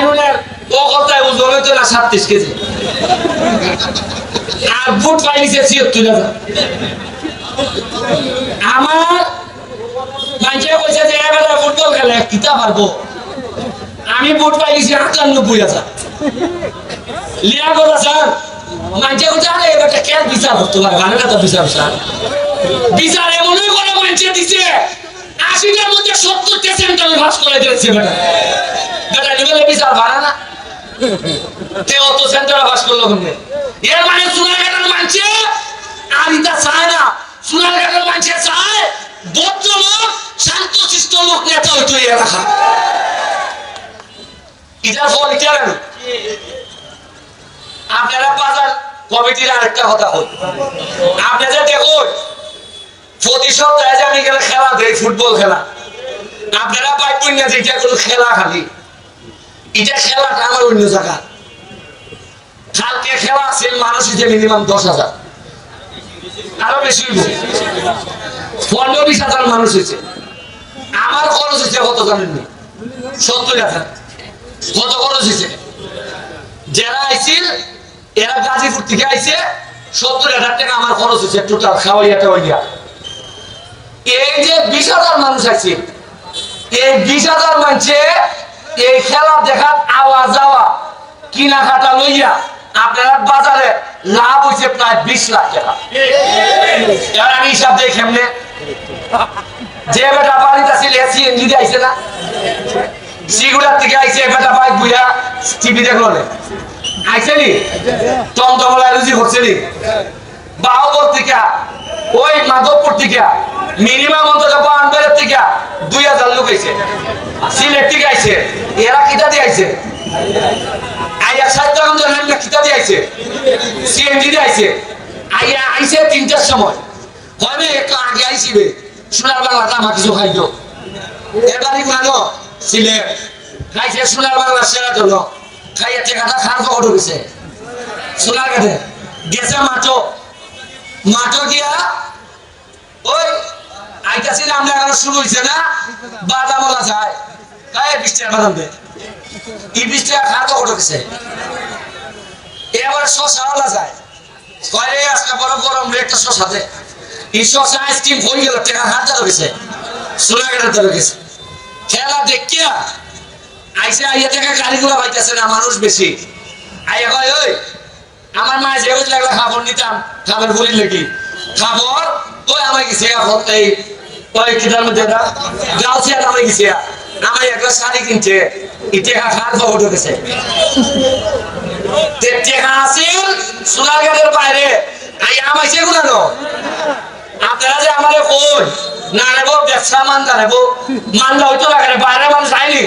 মাইনুলের বকলতায় ওজন হইতো না 37 কেজি আর বুট পাইছে 76,000 আমার মাইকে কইছে যে এবারে ফুটবল খেলে কিতা পারবো আমি বুট পাইছি 98,000 লিয়া কথা স্যার মাইকে কইছে আরে এটা কেন বিচার করতে পারে গানের কথা বিচার স্যার বিচার এমনই করে মাইকে দিছে 80টার মধ্যে 70টা সেন্টারে পাস করে দিয়েছে বেটা নিবলে বিচার ভাড়া না তে অত সেন্টারে পাস করলো কেমনে এর মানে সুনারঘাটের মানছে আর এটা চায় না সুনারঘাটের মানছে চায় ভদ্রলোক শান্তশিষ্ট লোক নেতা হইতো এই এলাকা এটার ফল কেন আপনারা বাজার কমিটির আরেকটা কথা হল আপনারা দেখুন প্রতি সপ্তাহে যে আমি গেলে খেলা দেই ফুটবল খেলা আপনারা পাইবেন না যে এটা কোনো খেলা খালি এটা খেলাটা আমার অন্য জায়গা কালকে খেলা আছে মানুষ হিসেবে মিনিমাম 10,000 আরো বেশি 15-20,000 মানুষ হয়েছে আমার খরচ হয়েছে কত জানেননি 70,000 কত খরচ হয়েছে যারা আইছিল এরা গাজীপুর থেকে আইছে 70,000 টাকা আমার খরচ হয়েছে টোটাল খাওয়াইয়াটা হইয়া এই যে 20,000 মানুষ আছে এই 20,000 মানুষে এই খেলা দেখার আওয়াজ যাওয়া কিনাকাটা লইয়া আপনারা বাজারে লাভ হয়েছে প্রায় 20 লাখ টাকা এবার আমি হিসাব দেখি কেমনে যে বেটা বাড়িতে আসলে সিএনজি দিয়ে আইছে না সিগুড়ার থেকে আইছে বেটা বাইক বুঝা টিভি দেখলো আইছে নি টমটমলায় রুজি করছে নি বাহুবর থেকে ওই মাধবপুর থেকে মিনিমাম অন্তত বানবের থেকে 2,000 লোক আইছে সিলেট থেকে আইছে এরা কিটা দিয়ে আইছে আইয়া 60 জন হামলা কিটা দিয়ে আইছে সিএনজি দিয়ে আইছে আইয়া আইছে 3টার সময় কবে একটু আগে আইছিবে সোনার বাংলাটা আমার কিছু খাইতো এবারই মানো সিলেট খাইছে সোনার বাংলা সেরা জন্য খাইয়া টেকাটা খার পকেট ঢুকেছে সোনার কাছে গেছে মাঠো গিয়া ওই আইতাছি না আমরা এখন শুরু হয়েছে না বাদামলা যায় তাই 20 টাকা বাদাম দে এই 20 টাকা খার পকেট ঢুকেছে এবারে শশাওয়ালা যায় কয় আজকে বড় গরম একটা শশা দে এই শশা আইসক্রিম হয়ে গেল টাকা খারটা ঢুকেছে সোনার কাছে ঢুকেছে খেলা দেখিয়া আইসে আইয়া থেকে গাড়িগুলো পাইতেছে না মানুষ বেশি আইয়া কয় ওই আমার মা যে লাগলে খাবার নিতাম খাবার বলি নাকি খাবার ওই আমার গেছে এই ওই কিটার মধ্যে না গাউসিয়া নামে গেছে আমার একটা শাড়ি কিনছে ইটেকা খার খবর ঢুকেছে টেকা আসিল সোনারঘাটের বাইরে আইয়া আমাইছে গুলানো আপনারা যে আমারে কই না নেবো ব্যবসা মান জানাবো মানলে হয়তো লাগে বাইরে মানুষ আইনি